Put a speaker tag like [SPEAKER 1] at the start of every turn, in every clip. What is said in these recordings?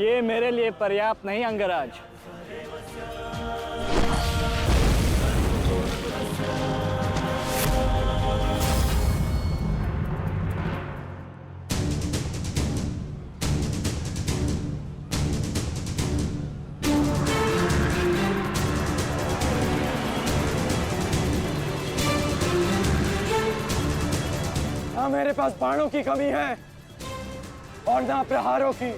[SPEAKER 1] ये मेरे लिए पर्याप्त नहीं अंगराज।
[SPEAKER 2] ना मेरे पास बाणों की कमी है और ना प्रहारों की।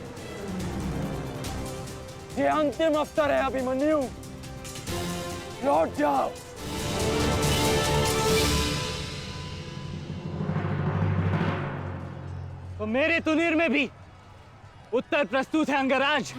[SPEAKER 2] ये अंतिम अवसर है अभिमन्यु, लौट जाओ।
[SPEAKER 1] तो मेरे तुनीर में भी उत्तर प्रस्तुत है अंगराज।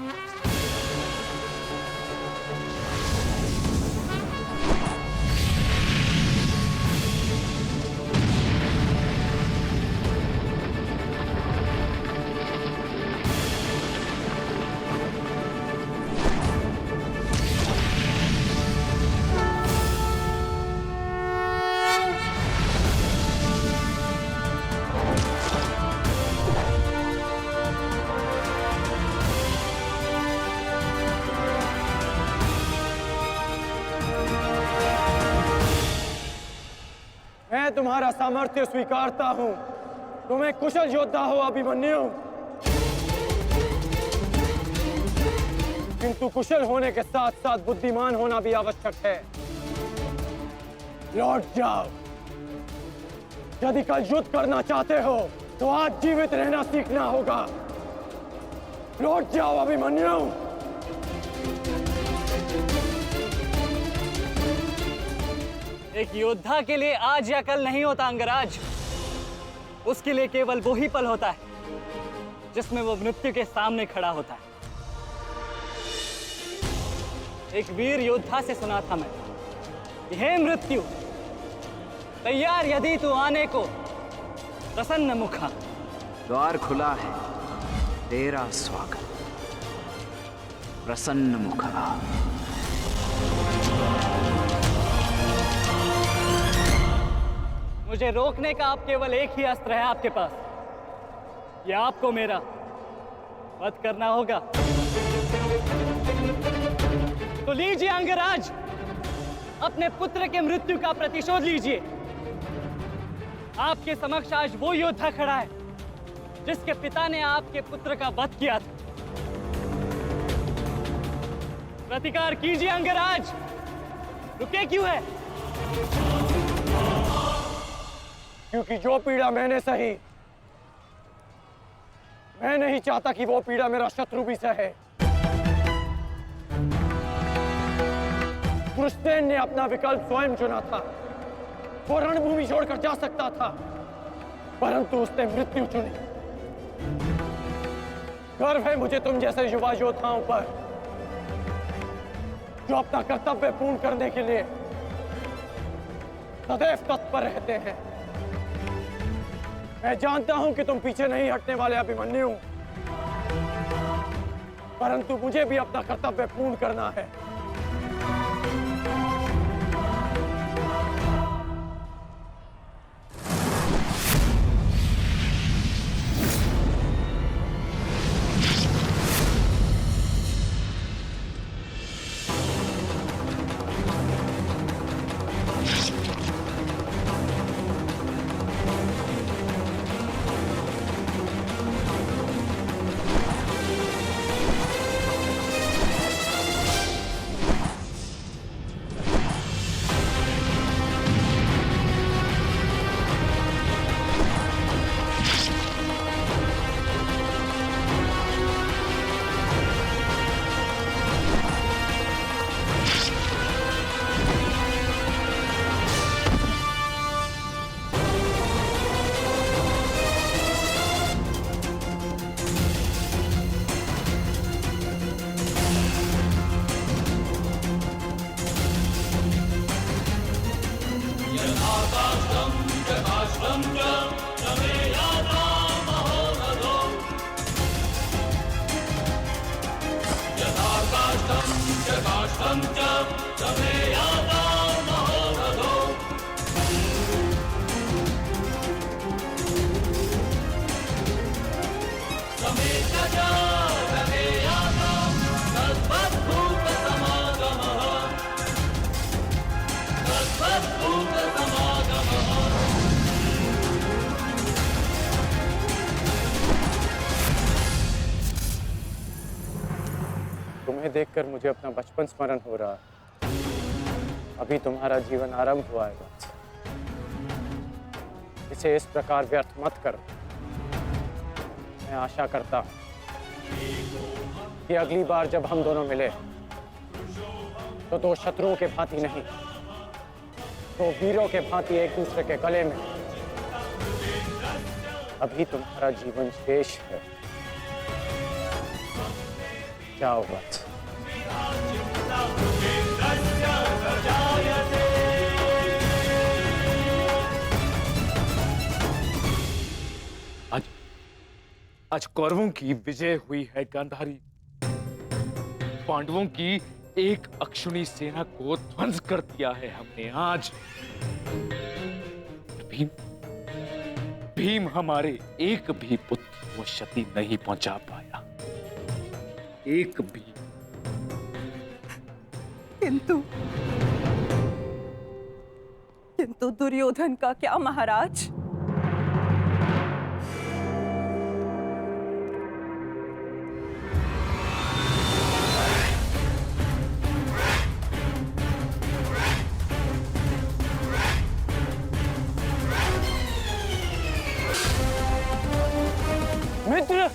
[SPEAKER 2] मैं तुम्हारा सामर्थ्य स्वीकारता हूं। तुम एक कुशल योद्धा हो अभिमन्यु, किंतु कुशल होने के साथ साथ बुद्धिमान होना भी आवश्यक है। लौट जाओ। यदि कल युद्ध करना चाहते हो तो आज जीवित रहना सीखना होगा। लौट जाओ अभिमन्यु।
[SPEAKER 1] एक योद्धा के लिए आज या कल नहीं होता अंगराज। उसके लिए केवल वो ही पल होता है जिसमें वो मृत्यु के सामने खड़ा होता है। एक वीर योद्धा से सुना था मैं, हे मृत्यु, तैयार यदि तू आने को, प्रसन्न मुखा।
[SPEAKER 3] द्वार खुला है, तेरा स्वागत, प्रसन्न मुखा।
[SPEAKER 1] मुझे रोकने का अब केवल एक ही अस्त्र है आपके पास। यह आपको मेरा वध करना होगा। तो लीजिए अंगराज, अपने पुत्र के मृत्यु का प्रतिशोध लीजिए। आपके समक्ष आज वो योद्धा खड़ा है जिसके पिता ने आपके पुत्र का वध किया था। प्रतिकार कीजिए अंगराज, रुके क्यों है?
[SPEAKER 2] क्योंकि जो पीड़ा मैंने सही, मैं नहीं चाहता कि वो पीड़ा मेरा शत्रु भी सहे। कृष्णेन ने अपना विकल्प स्वयं चुना था। वो रणभूमि छोड़कर जा सकता था, परंतु उसने मृत्यु चुनी। गर्व है मुझे तुम जैसे युवा योद्धाओं पर, जो अपना कर्तव्य पूर्ण करने के लिए सदैव तत्पर रहते हैं। मैं जानता हूं कि तुम पीछे नहीं हटने वाले अभिमन्यु, परंतु मुझे भी अपना कर्तव्य पूर्ण करना है।
[SPEAKER 4] समेत जा रहे
[SPEAKER 2] देखकर मुझे अपना बचपन स्मरण हो रहा है। अभी तुम्हारा जीवन आरंभ हुआ है वत्स। इसे इस प्रकार व्यर्थ मत करो। मैं आशा करता हूं कि अगली बार जब हम दोनों मिले तो दो शत्रुओं के भांति नहीं, दो वीरों के भांति एक दूसरे के गले में। अभी तुम्हारा जीवन शेष है। जाओ वत्स।
[SPEAKER 4] आज कौरवों की विजय हुई है गांधारी। पांडवों की एक अक्षुणी सेना को ध्वंस कर दिया है हमने आज। भीम हमारे एक भी पुत्र को क्षति नहीं पहुंचा पाया, एक भी।
[SPEAKER 5] किंतु दुर्योधन का क्या महाराज?
[SPEAKER 2] मित्र,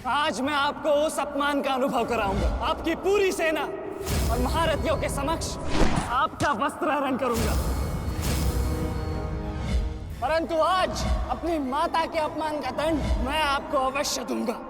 [SPEAKER 2] आज मैं आपको उस अपमान का अनुभव कराऊंगा। आपकी पूरी सेना और महारथियों के समक्ष आपका वस्त्र हरण करूंगा। परंतु आज अपनी माता के अपमान का दंड मैं आपको अवश्य दूंगा।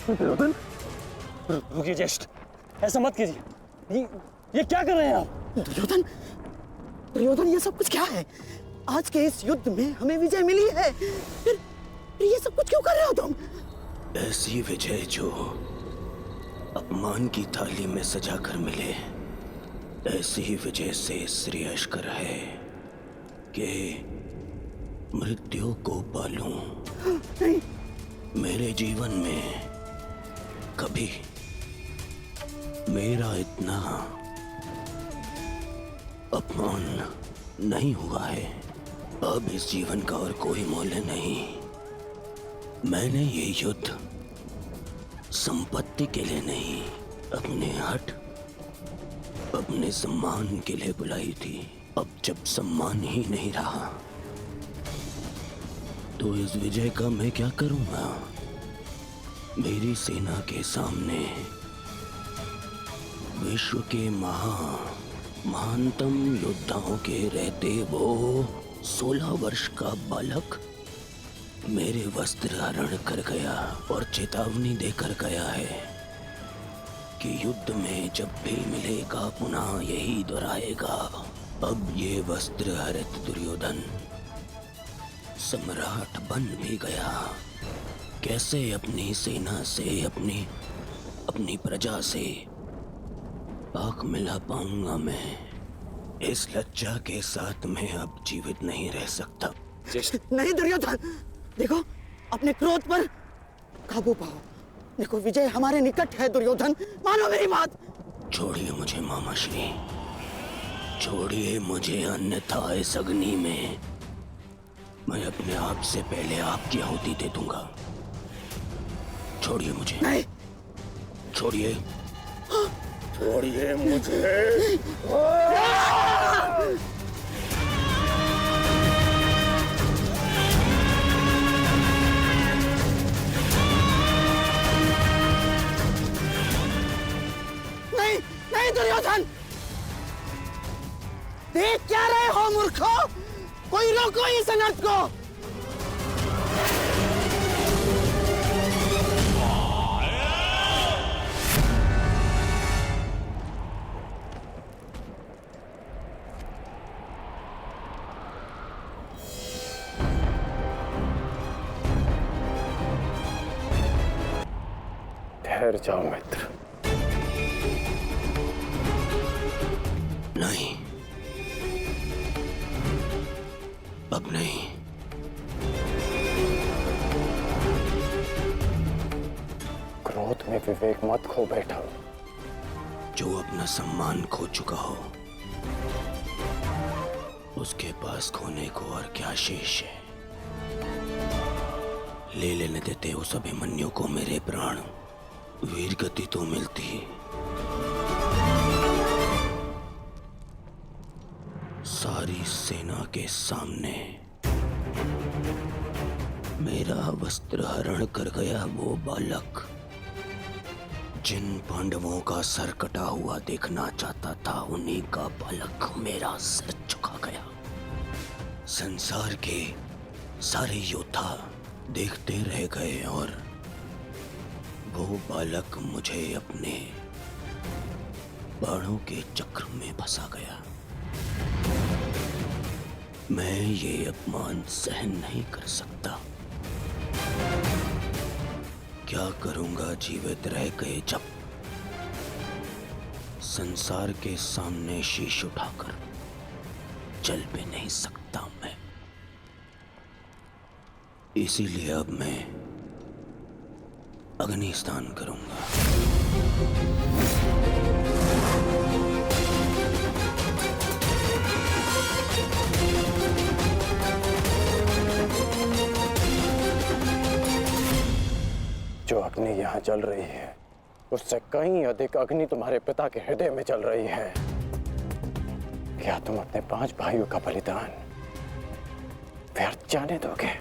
[SPEAKER 2] दुर्योधन, रुकिए ज्येष्ठ, ऐसा मत कीजिए। ये क्या कर रहे हैं आप?
[SPEAKER 6] दुर्योधन, दुर्योधन, ये सब कुछ क्या है? आज के इस युद्ध में हमें विजय मिली है, फिर ये सब कुछ क्यों कर रहे हो तुम?
[SPEAKER 7] ऐसी विजय जो अपमान की थाली में सजा कर मिले, ऐसी ही विजय से श्रेयस्कर है कि मृत्यु को पालूं।
[SPEAKER 6] नहीं।
[SPEAKER 7] मेरे जीवन में कभी मेरा इतना अपमान नहीं हुआ है। अब इस जीवन का और कोई मूल्य नहीं। मैंने ये युद्ध संपत्ति के लिए नहीं, अपने हट, अपने सम्मान के लिए बुलाई थी। अब जब सम्मान ही नहीं रहा तो इस विजय का मैं क्या करूंगा? मेरी सेना के सामने विश्व के महानतम योद्धाओं के रहते वो 16 वर्ष का बालक मेरे वस्त्र हरण कर गया और चेतावनी देकर गया है कि युद्ध में जब भी मिलेगा पुनः यही दोहराएगा। अब ये वस्त्र हरित दुर्योधन सम्राट बन भी गया, कैसे अपनी सेना से अपनी प्रजा से पाक मिला पाऊंगा मैं? इस लज्जा के साथ मैं अब जीवित नहीं रह सकता।
[SPEAKER 6] नहीं दुर्योधन, देखो अपने क्रोध पर काबू पाओ। देखो विजय हमारे निकट है दुर्योधन, मानो मेरी बात।
[SPEAKER 7] छोड़िए मुझे मामाश्री, छोड़िए मुझे, अन्यथा इस अग्नि में मैं अपने आप से पहले आपकी आहुति दे दूंगा। छोड़िए मुझे।
[SPEAKER 6] नहीं,
[SPEAKER 7] छोड़िए, छोड़िए मुझे।
[SPEAKER 6] नहीं, नहीं दुर्योधन, देख क्या रहे हो मूर्खों? कोई रोको इस अनर्थ को।
[SPEAKER 2] ठहर जाओ मित्र।
[SPEAKER 7] नहीं, अब नहीं।
[SPEAKER 2] क्रोध में विवेक मत खो बैठा।
[SPEAKER 7] जो अपना सम्मान खो चुका हो उसके पास खोने को और क्या शेष है? ले लेने देते उस अभिमन्यु को मेरे प्राण, वीर गति तो मिलती। सारी सेना के सामने मेरा वस्त्र हरण कर गया वो बालक, जिन पांडवों का सर कटा हुआ देखना चाहता था, उन्हीं का बालक मेरा सर झुका गया। संसार के सारे योद्धा देखते रह गए और वो बालक मुझे अपने बाणों के चक्र में फंसा गया। मैं ये अपमान सहन नहीं कर सकता। क्या करूंगा जीवित रह गए जब संसार के सामने शीश उठाकर चल भी नहीं सकता मैं। इसीलिए अब मैं अग्नि स्नान करूंगा।
[SPEAKER 2] जो अग्नि यहाँ जल रही है उससे कहीं अधिक अग्नि तुम्हारे पिता के हृदय में जल रही है। क्या तुम अपने 5 भाइयों का बलिदान व्यर्थ जाने दोगे?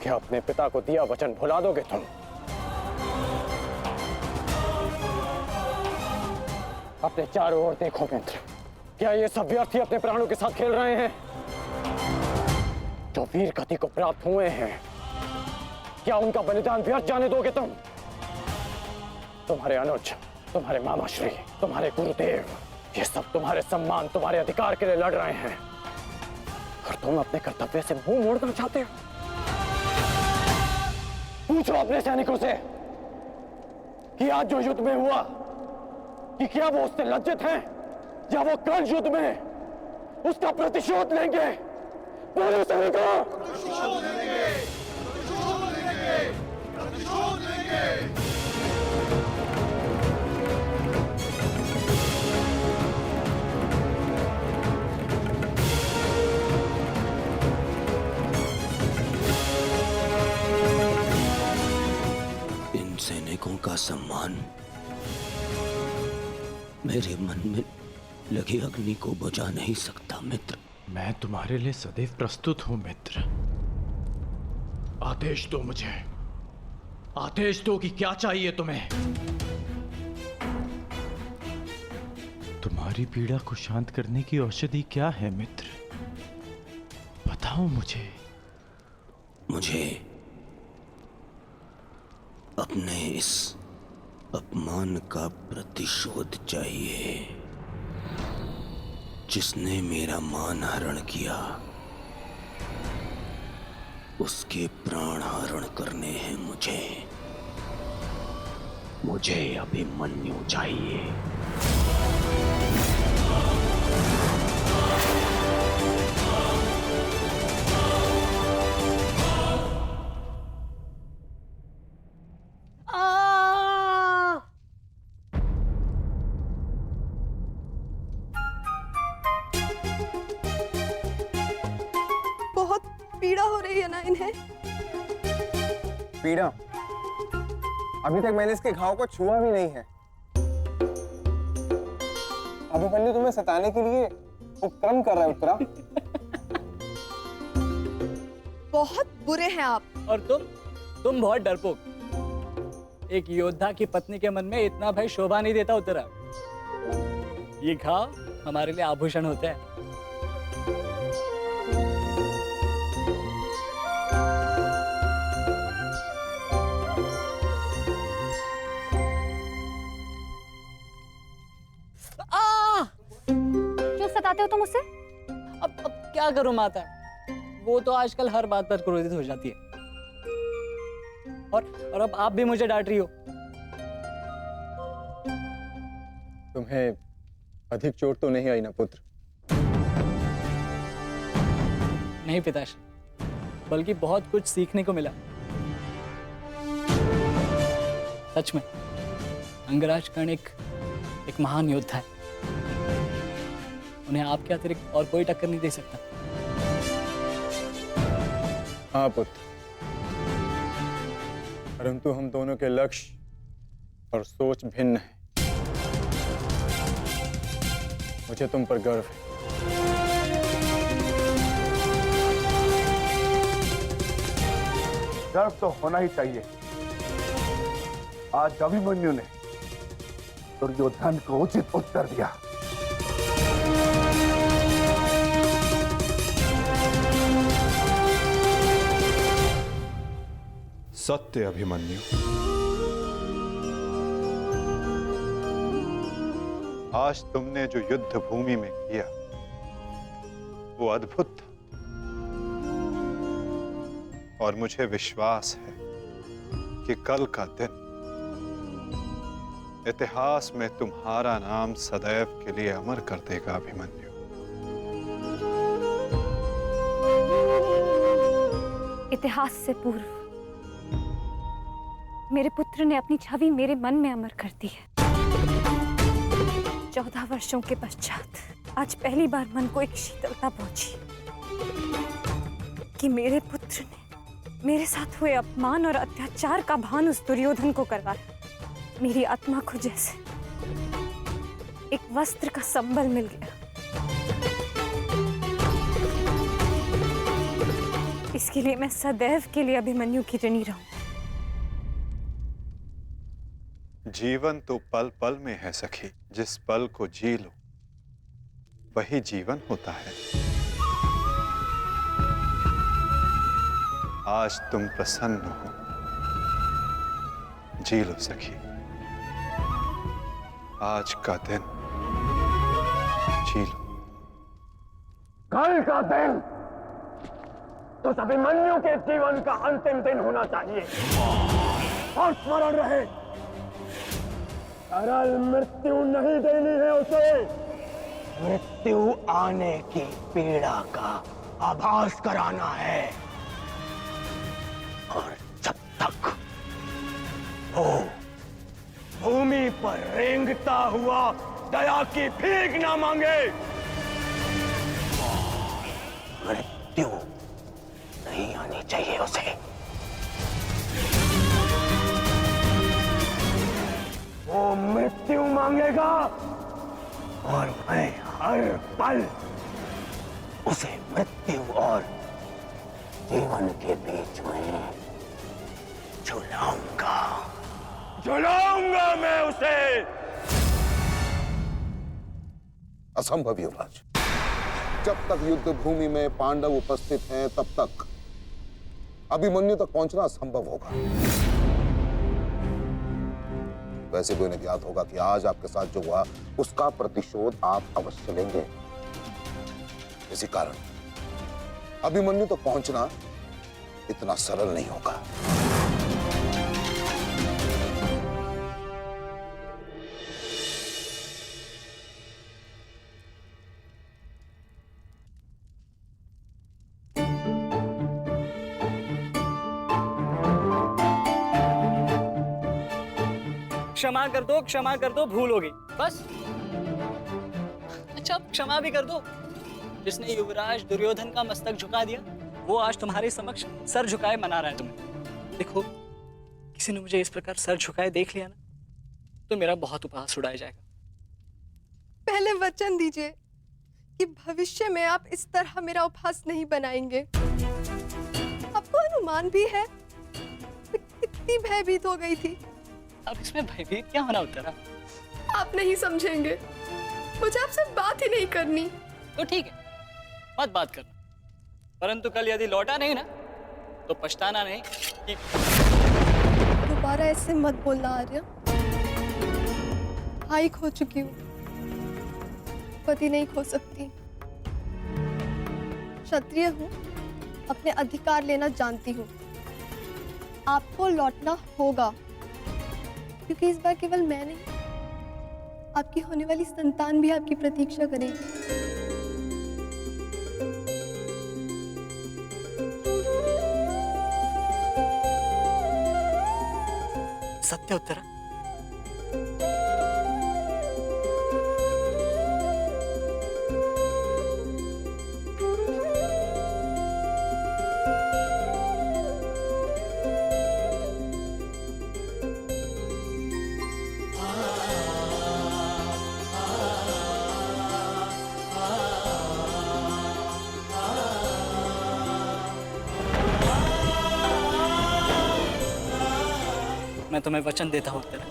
[SPEAKER 2] क्या अपने पिता को दिया वचन भुला दोगे तुम? अपने चारों ओर देखो मित्र, क्या ये सब व्यर्थी अपने प्राणों के साथ खेल रहे हैं? जो वीर गति को प्राप्त हुए हैं, क्या उनका बलिदान व्यर्थ जाने दोगे तुम? तुम्हारे अनुज, तुम्हारे मामाश्री, तुम्हारे गुरुदेव, ये सब तुम्हारे सम्मान, तुम्हारे अधिकार के लिए लड़ रहे हैं और तुम अपने कर्तव्य से मुंह मोड़ना चाहते हो। पूछो अपने सैनिकों से कि आज जो युद्ध में हुआ कि क्या वो उससे लज्जित हैं या वो कल युद्ध में उसका प्रतिशोध लेंगे? बोलो सैनिकों। प्रतिशोध लेंगे, प्रतिशोध लेंगे, प्रतिशोध लेंगे।
[SPEAKER 7] इन सैनिकों का सम्मान मेरे मन में लगी अग्नि को बुझा नहीं सकता मित्र।
[SPEAKER 8] मैं तुम्हारे लिए सदैव प्रस्तुत हूं मित्र। आदेश दो मुझे, आदेश दो कि क्या चाहिए तुम्हें। तुम्हारी पीड़ा को शांत करने की औषधि क्या है मित्र? बताओ मुझे।
[SPEAKER 7] मुझे अपने इस अपमान का प्रतिशोध चाहिए। जिसने मेरा मान हरण किया उसके प्राण हरण करने हैं मुझे। मुझे अभिमन्यु चाहिए।
[SPEAKER 5] बहुत पीड़ा हो रही है ना इन्हें।
[SPEAKER 9] पीड़ा? अभी तक मैंने इसके घाव को छुआ भी नहीं है। अभिमन्यु तुम्हें सताने के लिए उपक्रम कर रहा है उत्तरा।
[SPEAKER 5] बहुत बुरे हैं आप।
[SPEAKER 1] और तुम बहुत डरपोक। एक योद्धा की पत्नी के मन में इतना भय शोभा नहीं देता उत्तरा। ये घाव हमारे लिए आभूषण होते हैं।
[SPEAKER 10] क्यों सताते हो तुम उसे?
[SPEAKER 1] अब क्या करूं माता, वो तो आजकल हर बात पर क्रोधित हो जाती है। और अब आप भी मुझे डांट रही हो।
[SPEAKER 9] तुम्हें अधिक चोट तो नहीं आई ना पुत्र?
[SPEAKER 1] नहीं पिताश्री, बल्कि बहुत कुछ सीखने को मिला। सच में अंगराज कर्ण एक महान योद्धा है। उन्हें आपके अतिरिक्त और कोई टक्कर नहीं दे सकता।
[SPEAKER 9] हाँ पुत्र, परंतु हम दोनों के लक्ष्य और सोच भिन्न हैं। मुझे तुम पर गर्व है।
[SPEAKER 11] गर्व तो होना ही चाहिए। आज अभिमन्यु ने दुर्योधन को उचित उत्तर दिया।
[SPEAKER 12] सत्य अभिमन्यु, आज तुमने जो युद्ध भूमि में किया वो अद्भुत था। और मुझे विश्वास है कि कल का दिन इतिहास में तुम्हारा नाम सदैव के लिए अमर कर देगा अभिमन्यु।
[SPEAKER 10] इतिहास से पूर्व मेरे पुत्र ने अपनी छवि मेरे मन में अमर कर दी है। 14 वर्षों के पश्चात आज पहली बार मन को एक शीतलता पहुंची कि मेरे पुत्र ने मेरे साथ हुए अपमान और अत्याचार का भान उस दुर्योधन को करवाया। मेरी आत्मा को जैसे एक वस्त्र का संबल मिल गया। इसके लिए मैं सदैव के लिए अभिमन्यु की ऋणी रहूं।
[SPEAKER 12] जीवन तो पल पल में है सखी। जिस पल को जी लो वही जीवन होता है। आज तुम प्रसन्न हो, जी लो सखी। आज का दिन जी लो।
[SPEAKER 11] कल का दिन तो अभिमन्यु के जीवन का अंतिम दिन होना चाहिए। और स्मरण रहे, सरल मृत्यु नहीं देनी है उसे। मृत्यु आने की पीड़ा का आभास कराना है। और जब तक वो भूमि पर रेंगता हुआ दया की भीख ना मांगे, मृत्यु नहीं आनी चाहिए उसे। वो मृत्यु मांगेगा और मैं हर पल उसे मृत्यु और जीवन के बीच में झुलाऊंगा। झुलाऊंगा मैं उसे।
[SPEAKER 13] असंभव युवराज। जब तक युद्ध भूमि में पांडव उपस्थित हैं तब तक अभिमन्यु तक पहुंचना असंभव होगा। वैसे भी उन्हें याद होगा कि आज आपके साथ जो हुआ उसका प्रतिशोध आप अवश्य लेंगे। इसी कारण अभिमन्यु तक पहुंचना इतना सरल नहीं होगा।
[SPEAKER 1] क्षमा कर दो, भूल होगी बस। अच्छा, अब क्षमा भी कर दो। जिसने युवराज दुर्योधन का मस्तक झुका दिया, वो आज तुम्हारे समक्ष सर झुकाए मना रहा है तुम्हें। देखो, किसी ने मुझे इस प्रकार सर झुकाए देख लिया ना, तो मेरा बहुत उपहास उड़ाया जाएगा।
[SPEAKER 5] पहले वचन दीजिए कि भविष्य में आप इस तरह मेरा उपहास नहीं बनाएंगे। आपको अनुमान भी है मैं कितनी भयभीत हो गई थी।
[SPEAKER 1] अब इसमें भयभीत क्या होना उत्तरा?
[SPEAKER 5] आप नहीं समझेंगे, मुझे आपसे बात ही नहीं करनी।
[SPEAKER 1] तो ठीक है, मत बात करना, परंतु कल यदि लौटा नहीं ना, तो पछताना नहीं कि...
[SPEAKER 5] दोबारा ऐसे मत बोलना आर्य। भाई खो चुकी हूँ, पति नहीं खो सकती। क्षत्रिय हूँ, अपने अधिकार लेना जानती हूँ। आपको लौटना होगा, क्योंकि इस बार केवल मैं नहीं, आपकी होने वाली संतान भी आपकी प्रतीक्षा करेगी।
[SPEAKER 1] सत्य उत्तरा? मैं तुम्हें वचन देता हूँ उत्तरा,